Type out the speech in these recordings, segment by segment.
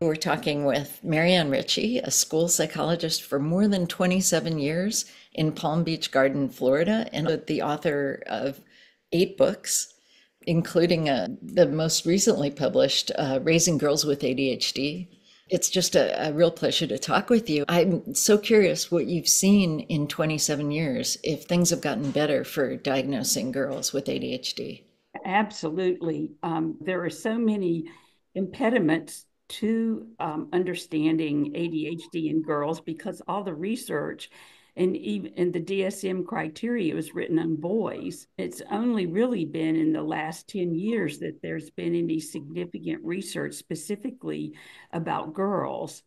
We're talking with Anne Richey, a school psychologist for more than 27 years in Palm Beach Garden, Florida, and the author of 8 books, including the most recently published, Raising Girls with ADHD. It's just a real pleasure to talk with you. I'm so curious what you've seen in 27 years, if things have gotten better for diagnosing girls with ADHD. Absolutely. There are so many impediments to understanding ADHD in girls because all the research and even the DSM criteria was written on boys. It's only really been in the last 10 years that there's been any significant research specifically about girls.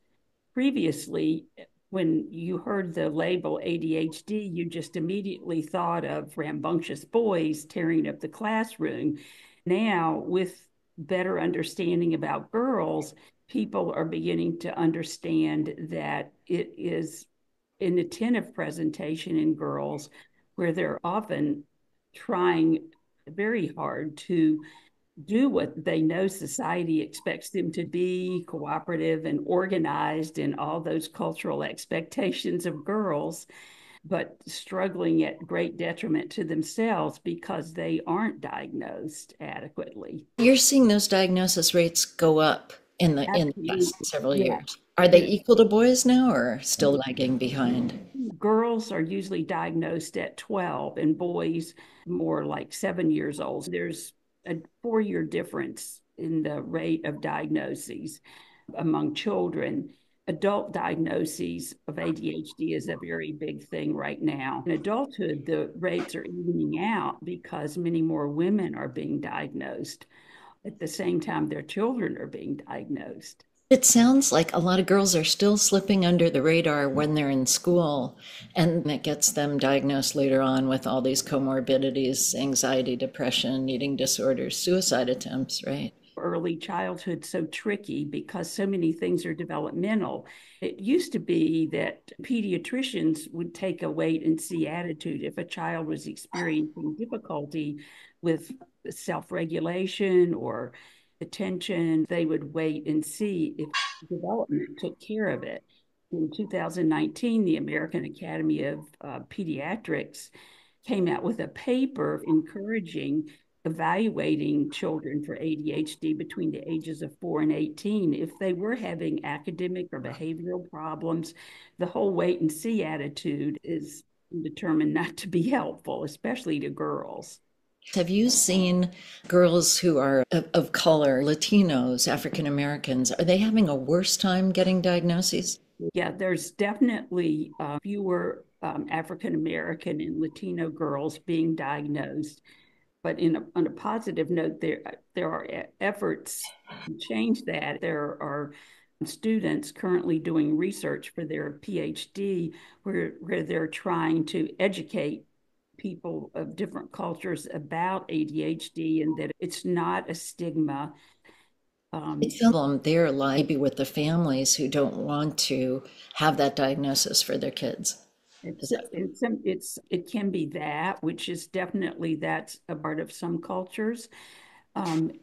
Previously, when you heard the label ADHD, you just immediately thought of rambunctious boys tearing up the classroom. Now, with better understanding about girls, people are beginning to understand that it is an attentive presentation in girls where they're often trying very hard to do what they know society expects them to be, cooperative and organized, and all those cultural expectations of girls, but struggling at great detriment to themselves because they aren't diagnosed adequately. You're seeing those diagnosis rates go up in the Absolutely. past several Yeah. years. Are they equal to boys now or still lagging behind? Girls are usually diagnosed at 12 and boys more like 7 years old. There's a 4 year difference in the rate of diagnoses among children. Adult diagnoses of ADHD is a very big thing right now. In adulthood, the rates are evening out because many more women are being diagnosed. At the same time, their children are being diagnosed. It sounds like a lot of girls are still slipping under the radar when they're in school, and it gets them diagnosed later on with all these comorbidities, anxiety, depression, eating disorders, suicide attempts, right? Early childhood so tricky because so many things are developmental. It used to be that pediatricians would take a wait and see attitude if a child was experiencing difficulty with self-regulation or attention. They would wait and see if development took care of it. In 2019, the American Academy of Pediatrics came out with a paper encouraging evaluating children for ADHD between the ages of 4 and 18. If they were having academic or behavioral problems, the whole wait and see attitude is determined not to be helpful, especially to girls. Have you seen girls who are of color, Latinos, African Americans, are they having a worse time getting diagnoses? Yeah, there's definitely fewer African American and Latino girls being diagnosed. But on a positive note, there are efforts to change that. There are students currently doing research for their PhD where they're trying to educate people of different cultures about ADHD and that it's not a stigma. It's a problem there, like maybe with the families who don't want to have that diagnosis for their kids. Is that It can be that, which is definitely that's a part of some cultures. And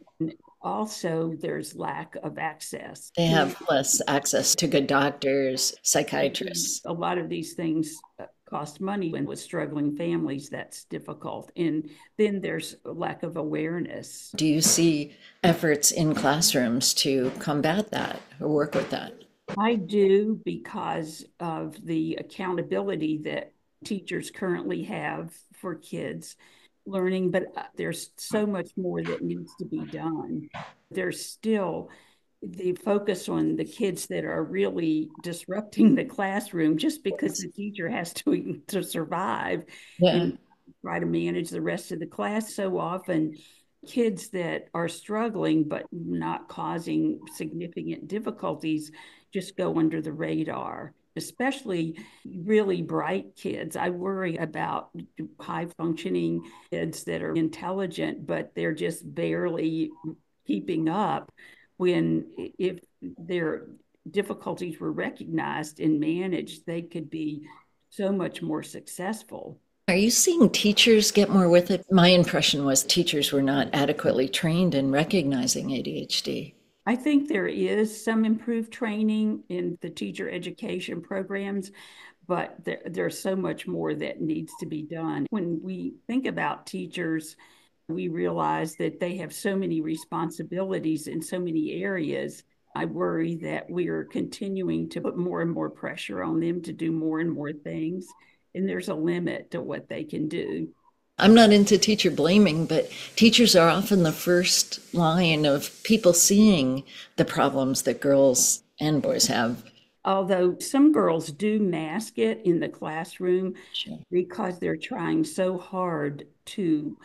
also, there's lack of access they to have less access to good doctors, psychiatrists? a lot of these things cost money, and with struggling families, that's difficult. And then there's a lack of awareness. Do you see efforts in classrooms to combat that or work with that? I do because of the accountability that teachers currently have for kids learning, but there's so much more that needs to be done. There's still the focus on the kids that are really disrupting the classroom just because the teacher has to survive Yeah. and try to manage the rest of the class. So often kids that are struggling but not causing significant difficulties just go under the radar, especially really bright kids. I worry about high functioning kids that are intelligent, but they're just barely keeping up when if their difficulties were recognized and managed, they could be so much more successful. Are you seeing teachers get more with it? My impression was teachers were not adequately trained in recognizing ADHD. I think there is some improved training in the teacher education programs, but there's so much more that needs to be done. When we think about teachers, we realize that they have so many responsibilities in so many areas. I worry that we are continuing to put more and more pressure on them to do more and more things, and there's a limit to what they can do. I'm not into teacher blaming, but teachers are often the first line of people seeing the problems that girls and boys have. Although some girls do mask it in the classroom Sure. because they're trying so hard to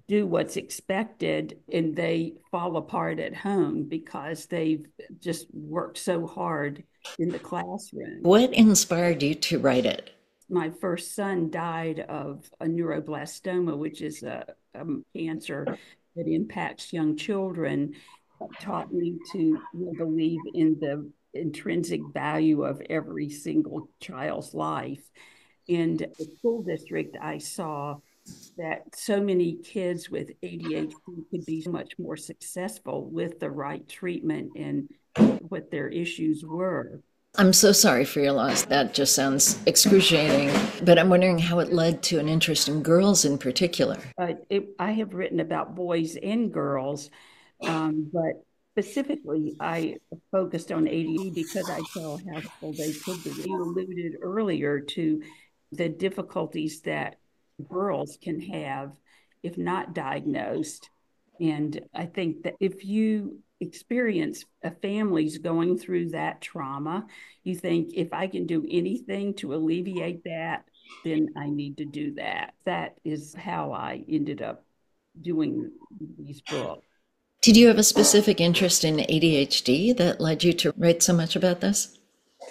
do what's expected and they fall apart at home because they've just worked so hard in the classroom. What inspired you to write it? My first son died of a neuroblastoma, which is a cancer that impacts young children. It taught me to believe in the intrinsic value of every single child's life. In the school district, I saw that so many kids with ADHD could be much more successful with the right treatment and what their issues were. I'm so sorry for your loss. That just sounds excruciating. But I'm wondering how it led to an interest in girls in particular. I have written about boys and girls, but specifically, I focused on ADHD because I saw how helpful they could be. You alluded earlier to the difficulties that girls can have if not diagnosed. And I think that if you experience a family's going through that trauma, you think, if I can do anything to alleviate that, then I need to do that. That is how I ended up doing these books. Did you have a specific interest in ADHD that led you to write so much about this?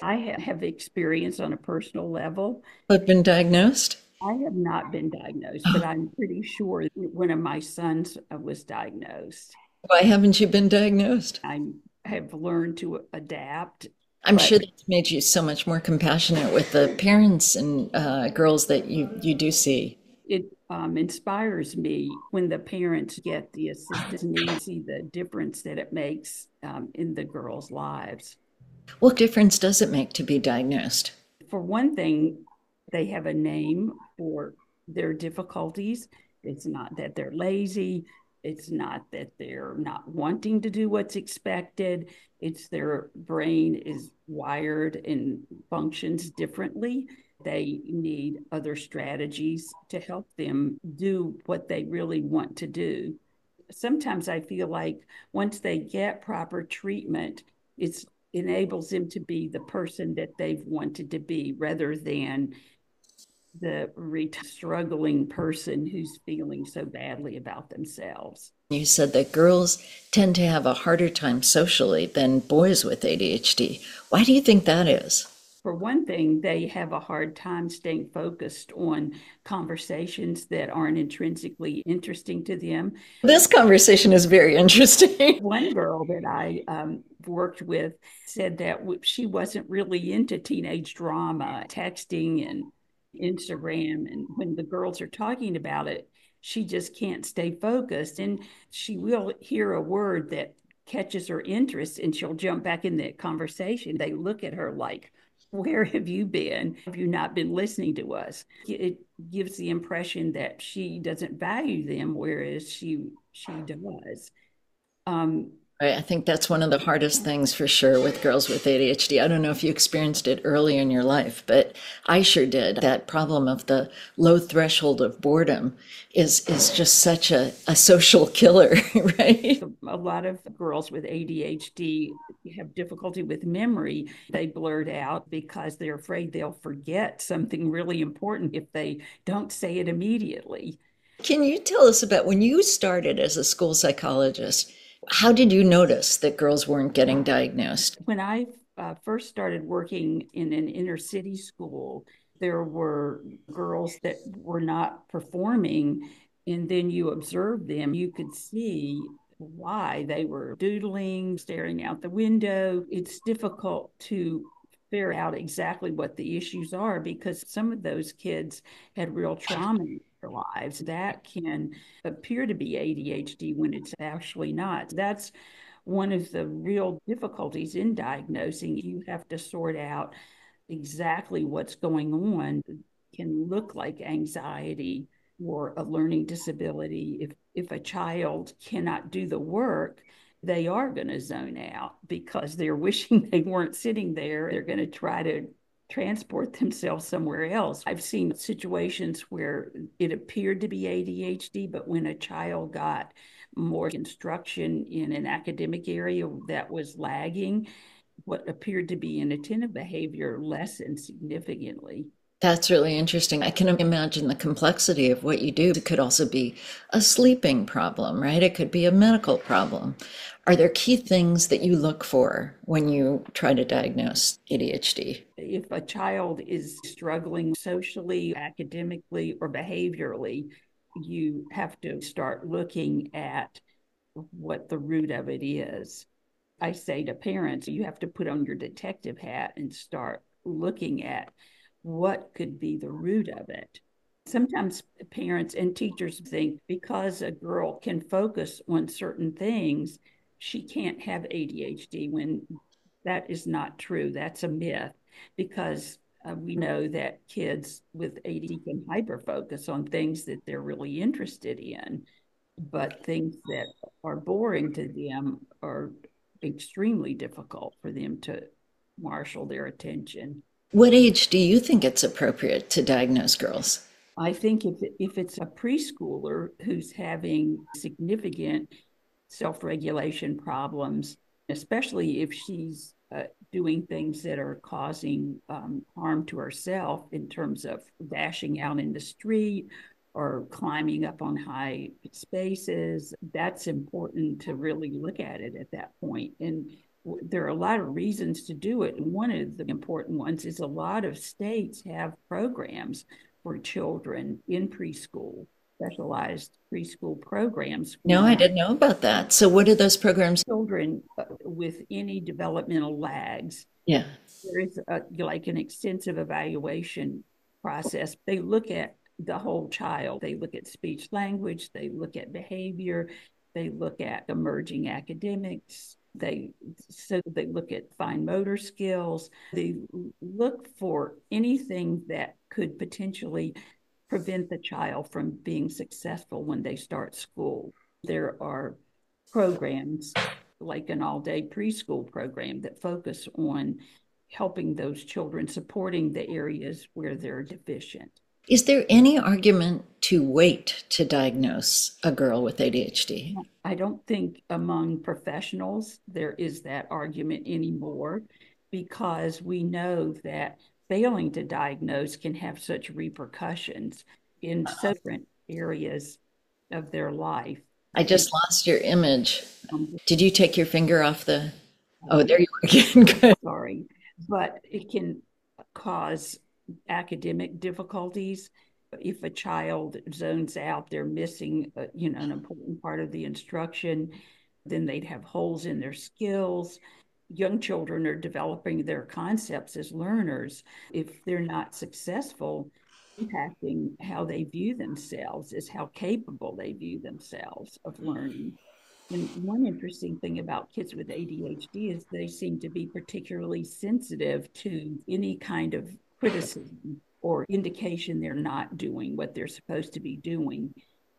I have experience on a personal level. Have been diagnosed? I have not been diagnosed, but I'm pretty sure one of my sons was diagnosed. Why haven't you been diagnosed? I have learned to adapt, I'm but sure that's made you so much more compassionate with the parents and girls that you do see. it inspires me when the parents get the assistance needs, see the difference that it makes in the girls' lives. What difference does it make to be diagnosed? For one thing, they have a name for their difficulties. It's not that they're lazy. It's not that they're not wanting to do what's expected. It's their brain is wired and functions differently. They need other strategies to help them do what they really want to do. Sometimes I feel like once they get proper treatment, it enables them to be the person that they've wanted to be rather than the struggling person who's feeling so badly about themselves. You said that girls tend to have a harder time socially than boys with ADHD. Why do you think that is? For one thing, they have a hard time staying focused on conversations that aren't intrinsically interesting to them. This conversation is very interesting. One girl that I worked with said that she wasn't really into teenage drama, texting and Instagram. And when the girls are talking about it, she just can't stay focused. And she will hear a word that catches her interest and she'll jump back in that conversation. They look at her like, where have you been? Have you not been listening to us? It gives the impression that she doesn't value them, whereas she does. Right, I think that's one of the hardest things for sure with girls with ADHD. I don't know if you experienced it early in your life, but I sure did. That problem of the low threshold of boredom is just such a social killer, right? A lot of girls with ADHD have difficulty with memory. They blurt out because they're afraid they'll forget something really important if they don't say it immediately. Can you tell us about when you started as a school psychologist? How did you notice that girls weren't getting diagnosed? When I first started working in an inner city school, there were girls that were not performing, and then you observed them, you could see why they were doodling, staring out the window. It's difficult to figure out exactly what the issues are because some of those kids had real trauma in their lives that can appear to be ADHD when it's actually not. That's one of the real difficulties in diagnosing. You have to sort out exactly what's going on. It can look like anxiety or a learning disability. If a child cannot do the work, they are going to zone out because they're wishing they weren't sitting there. They're going to try to transport themselves somewhere else. I've seen situations where it appeared to be ADHD, but when a child got more instruction in an academic area that was lagging, what appeared to be inattentive behavior lessened significantly. That's really interesting. I can imagine the complexity of what you do. It could also be a sleeping problem, right? It could be a medical problem. Are there key things that you look for when you try to diagnose ADHD? If a child is struggling socially, academically, or behaviorally, you have to start looking at what the root of it is. I say to parents, you have to put on your detective hat and start looking at what could be the root of it. Sometimes parents and teachers think because a girl can focus on certain things, she can't have ADHD, when that is not true. That's a myth, because we know that kids with ADHD can hyperfocus on things that they're really interested in, but things that are boring to them are extremely difficult for them to marshal their attention. What age do you think it's appropriate to diagnose girls? I think if it's a preschooler who's having significant self-regulation problems, especially if she's doing things that are causing harm to herself in terms of dashing out in the street or climbing up on high spaces, that's important to really look at it at that point. And there are a lot of reasons to do it. And one of the important ones is a lot of states have programs for children in preschool, specialized preschool programs No, I didn't know about that. So what are those programs? children with any developmental lags. Yeah. There is like an extensive evaluation process. They look at the whole child. They look at speech language, they look at behavior, they look at emerging academics, they look at fine motor skills. They look for anything that could potentially prevent the child from being successful when they start school. There are programs like an all-day preschool program that focus on helping those children, supporting the areas where they're deficient. Is there any argument to wait to diagnose a girl with ADHD? I don't think among professionals there is that argument anymore, because we know that failing to diagnose can have such repercussions in so different areas of their life. I just lost your image. Um, Did you take your finger off the? Oh, there you are again. Good. sorry, but it can cause academic difficulties. If a child zones out, they're missing, an important part of the instruction, then they'd have holes in their skills. Young children are developing their concepts as learners. If they're not successful, impacting how they view themselves is how capable they view themselves of learning. And one interesting thing about kids with ADHD is they seem to be particularly sensitive to any kind of criticism or indication they're not doing what they're supposed to be doing.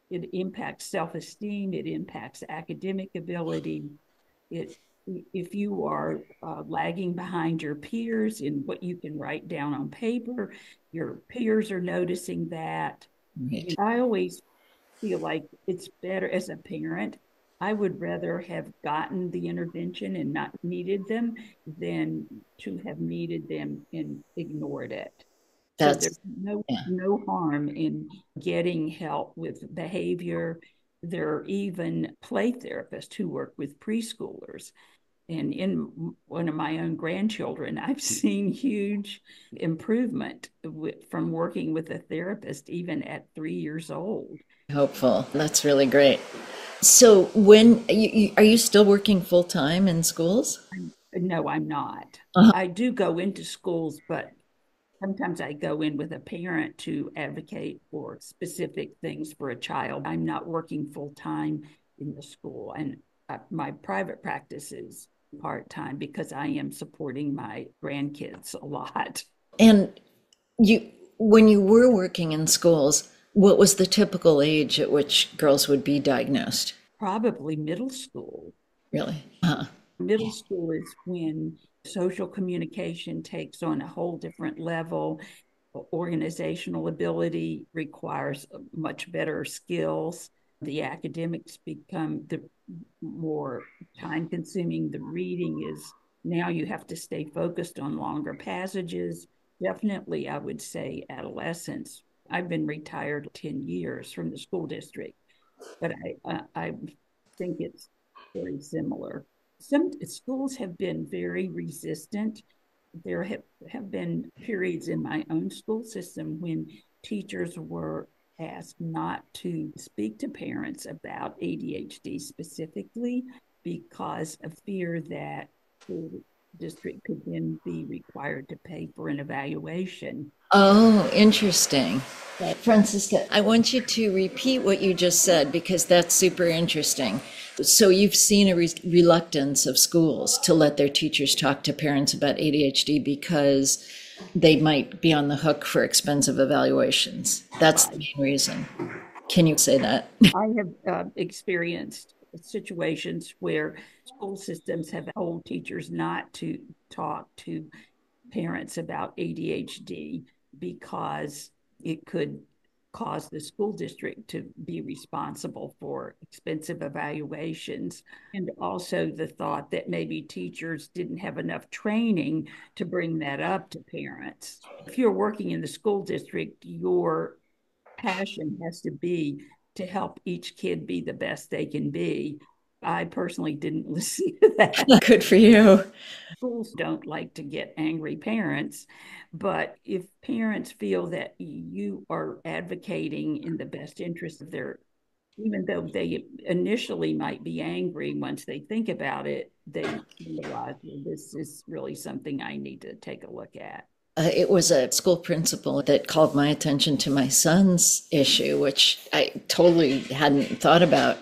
It impacts self-esteem, it impacts academic ability. If you are lagging behind your peers in what you can write down on paper, your peers are noticing that. Right. I always feel like it's better as a parent. I would rather have gotten the intervention and not needed them than to have needed them and ignored it. So That's, there's no yeah. no harm in getting help with behavior. There are even play therapists who work with preschoolers. And in one of my own grandchildren, I've seen huge improvement from working with a therapist, even at 3 years old. Hopeful. That's really great. So when are you still working full time in schools? No, I'm not. Uh-huh. I do go into schools, but sometimes I go in with a parent to advocate for specific things for a child. I'm not working full time in the school. And my private practice is part-time because I am supporting my grandkids a lot. And when you were working in schools, what was the typical age at which girls would be diagnosed? Probably middle school. Really? Middle school is when social communication takes on a whole different level. Organizational ability requires much better skills. The academics become the more time consuming. The reading is now you have to stay focused on longer passages. Definitely, I would say adolescence. I've been retired 10 years from the school district, but I think it's very similar. Some schools have been very resistant. There have been periods in my own school system when teachers were asked not to speak to parents about ADHD specifically because of fear that the district could then be required to pay for an evaluation. Oh, interesting. Francisca, I want you to repeat what you just said because that's super interesting. So you've seen a reluctance of schools to let their teachers talk to parents about ADHD because they might be on the hook for expensive evaluations. That's the main reason. Can you say that? I have experienced situations where school systems have told teachers not to talk to parents about ADHD because it could cause the school district to be responsible for expensive evaluations. And also the thought that maybe teachers didn't have enough training to bring that up to parents. If you're working in the school district, your passion has to be to help each kid be the best they can be. I personally didn't listen to that. Good for you. Schools don't like to get angry parents, but if parents feel that you are advocating in the best interest of their, even though they initially might be angry, once they think about it, they realize, well, this is really something I need to take a look at. It was a school principal that called my attention to my son's issue, which I totally hadn't thought about.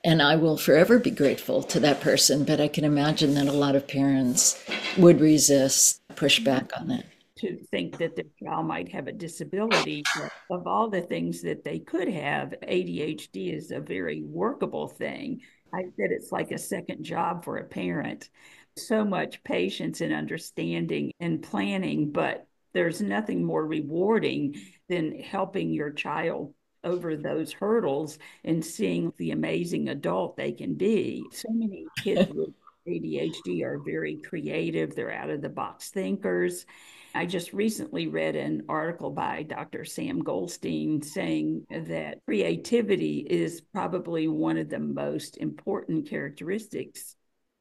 And I will forever be grateful to that person, but I can imagine that a lot of parents would resist, push back on that. To think that their child might have a disability. Of all the things that they could have, ADHD is a very workable thing. I said it's like a second job for a parent. So much patience and understanding and planning, but there's nothing more rewarding than helping your child over those hurdles and seeing the amazing adult they can be. So many kids with ADHD are very creative, they're out of the box thinkers. I just recently read an article by Dr. Sam Goldstein saying that creativity is probably one of the most important characteristics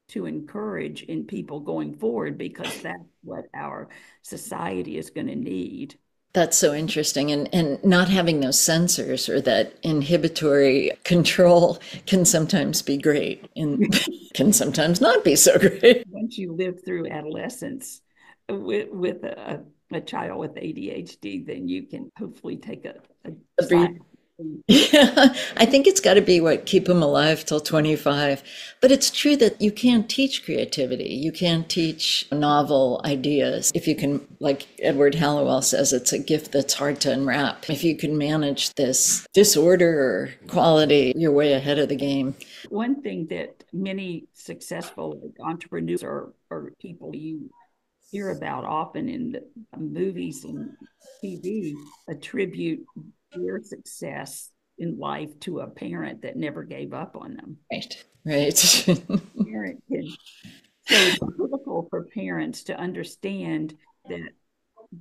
to encourage in people going forward because that's what our society is going to need. That's so interesting. And not having those sensors or that inhibitory control can sometimes be great and can sometimes not be so great. Once you live through adolescence with a child with ADHD, then you can hopefully take a Yeah, I think it's got to be what keep them alive till 25. But it's true that you can't teach creativity. You can't teach novel ideas. If you can, like Edward Hallowell says, it's a gift that's hard to unwrap. If you can manage this disorder or quality, you're way ahead of the game. One thing that many successful entrepreneurs or people you hear about often in the movies and TV attribute their success in life to a parent that never gave up on them. Right, right. So it's critical for parents to understand that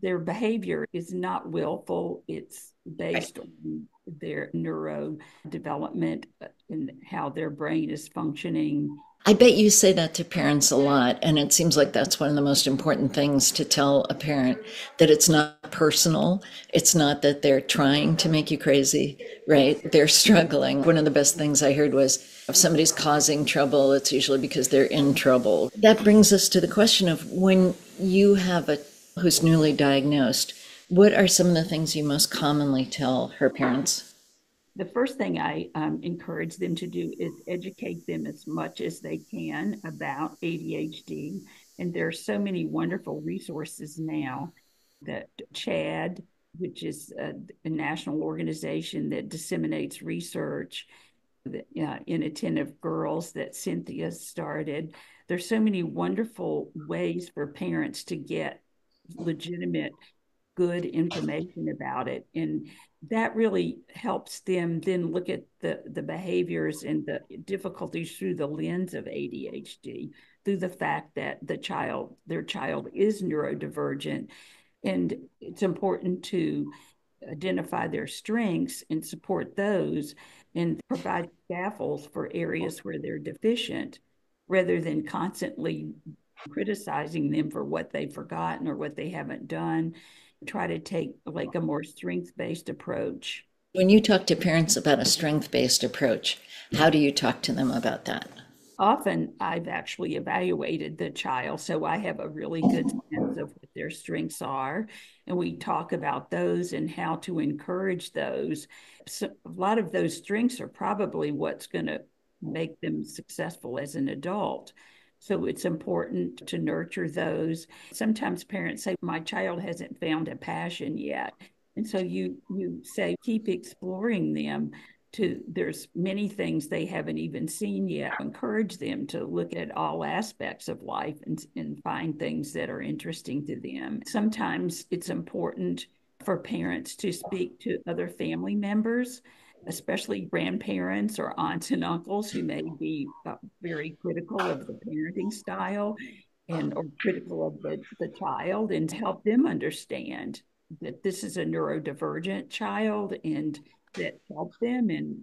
their behavior is not willful. It's based on their neurodevelopment and how their brain is functioning. I bet you say that to parents a lot, and it seems like that's one of the most important things to tell a parent, that it's not personal. It's not that they're trying to make you crazy, right? They're struggling. One of the best things I heard was if somebody's causing trouble, it's usually because they're in trouble. That brings us to the question of when you have a who's newly diagnosed, what are some of the things you most commonly tell her parents? The first thing I encourage them to do is educate them as much as they can about ADHD. And there are so many wonderful resources now that CHAD, which is a national organization that disseminates research, inattentive girls that Cynthia started. There's so many wonderful ways for parents to get legitimate, good information about it. And that really helps them then look at the behaviors and the difficulties through the lens of ADHD, through the fact that their child is neurodivergent. And it's important to identify their strengths and support those and provide scaffolds for areas where they're deficient rather than constantly criticizing them for what they've forgotten or what they haven't done. Try to take like a more strength-based approach. When you talk to parents about a strength-based approach, how do you talk to them about that? Often I've actually evaluated the child, so I have a really good sense of what their strengths are. And we talk about those and how to encourage those. So a lot of those strengths are probably what's going to make them successful as an adult. So it's important to nurture those. Sometimes parents say, my child hasn't found a passion yet. And so you say, keep exploring them to there's many things they haven't even seen yet. Encourage them to look at all aspects of life and find things that are interesting to them. Sometimes it's important for parents to speak to other family members, especially grandparents or aunts and uncles who may be very critical of the parenting style and or critical of the child, and help them understand that this is a neurodivergent child and that help them, and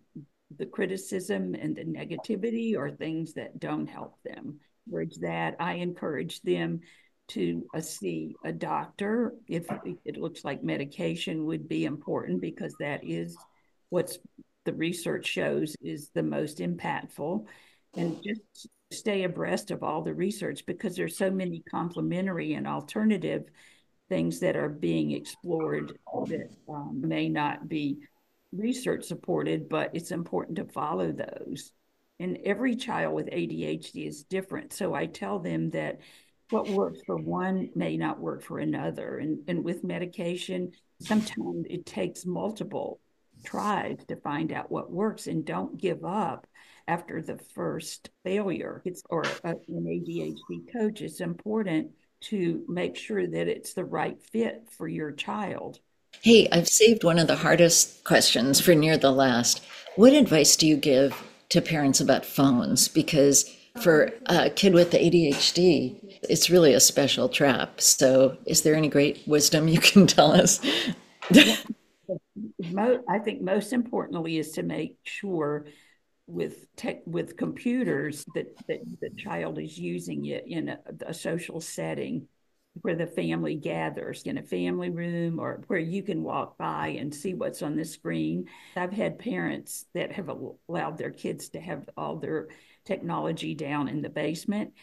the criticism and the negativity are things that don't help them. Encourage that. I encourage them to see a doctor if it looks like medication would be important, because that is what's the research shows is the most impactful. And just stay abreast of all the research, because there's so many complementary and alternative things that are being explored that may not be research supported, but it's important to follow those. And every child with ADHD is different. So I tell them that what works for one may not work for another. And with medication, sometimes it takes multiple tries to find out what works, and don't give up after the first failure. An ADHD coach, it's important to make sure that it's the right fit for your child. Hey, I've saved one of the hardest questions for near the last. What advice do you give to parents about phones? Because for a kid with ADHD, it's really a special trap. So, is there any great wisdom you can tell us? Yeah. I think most importantly is to make sure with computers that the child is using it in a social setting where the family gathers, in a family room or where you can walk by and see what's on the screen. I've had parents that have allowed their kids to have all their technology down in the basement,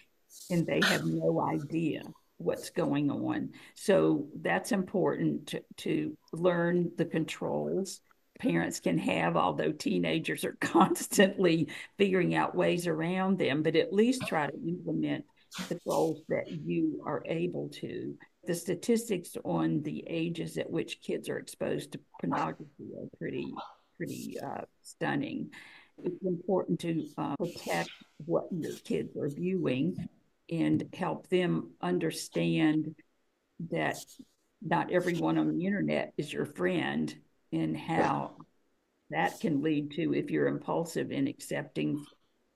and they have no idea what's going on. So that's important to learn the controls parents can have, although teenagers are constantly figuring out ways around them, but at least try to implement the goals that you are able to. The statistics on the ages at which kids are exposed to pornography are pretty stunning. It's important to protect what your kids are viewing and help them understand that not everyone on the internet is your friend, and how that can lead to, if you're impulsive in accepting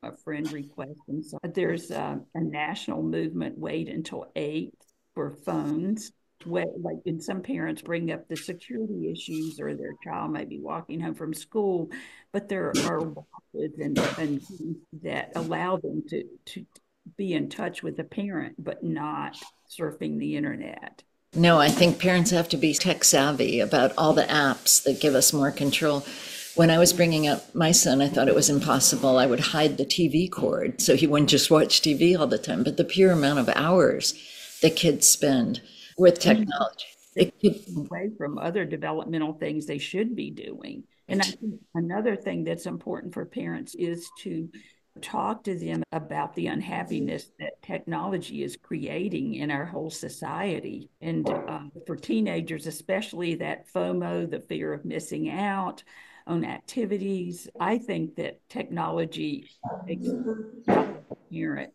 a friend request. And so there's a national movement, wait until 8 for phones. Like, and some parents bring up the security issues, or their child may be walking home from school, but there are watches and that allow them to be in touch with a parent, but not surfing the internet. No, I think parents have to be tech savvy about all the apps that give us more control. When I was bringing up my son, I thought it was impossible. I would hide the TV cord so he wouldn't just watch TV all the time. But the pure amount of hours that kids spend with technology, They keep away from other developmental things they should be doing. And I think another thing that's important for parents is to talk to them about the unhappiness that technology is creating in our whole society. And for teenagers, especially that FOMO, the fear of missing out on activities. I think that technology makes the job of a parent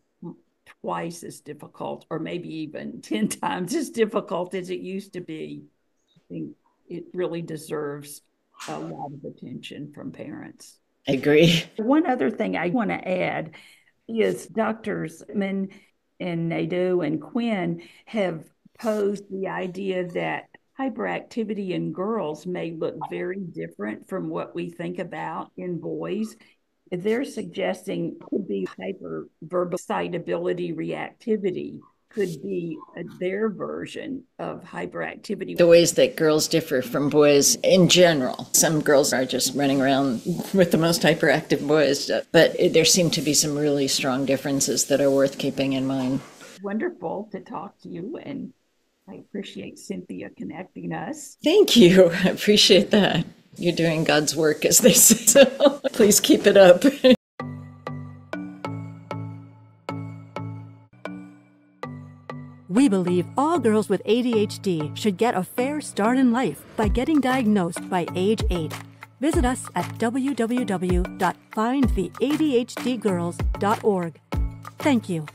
twice as difficult, or maybe even 10 times as difficult as it used to be. I think it really deserves a lot of attention from parents. I agree. One other thing I want to add is Doctors Min and Nadeau and Quinn have posed the idea that hyperactivity in girls may look very different from what we think about in boys. They're suggesting could be hyperverbal excitability reactivity could be their version of hyperactivity. The ways that girls differ from boys in general. Some girls are just running around with the most hyperactive boys, but there seem to be some really strong differences that are worth keeping in mind. Wonderful to talk to you, and I appreciate Cynthia connecting us. Thank you. I appreciate that. You're doing God's work, as they say, so please keep it up. We believe all girls with ADHD should get a fair start in life by getting diagnosed by age 8. Visit us at www.findtheadhdgirls.org. Thank you.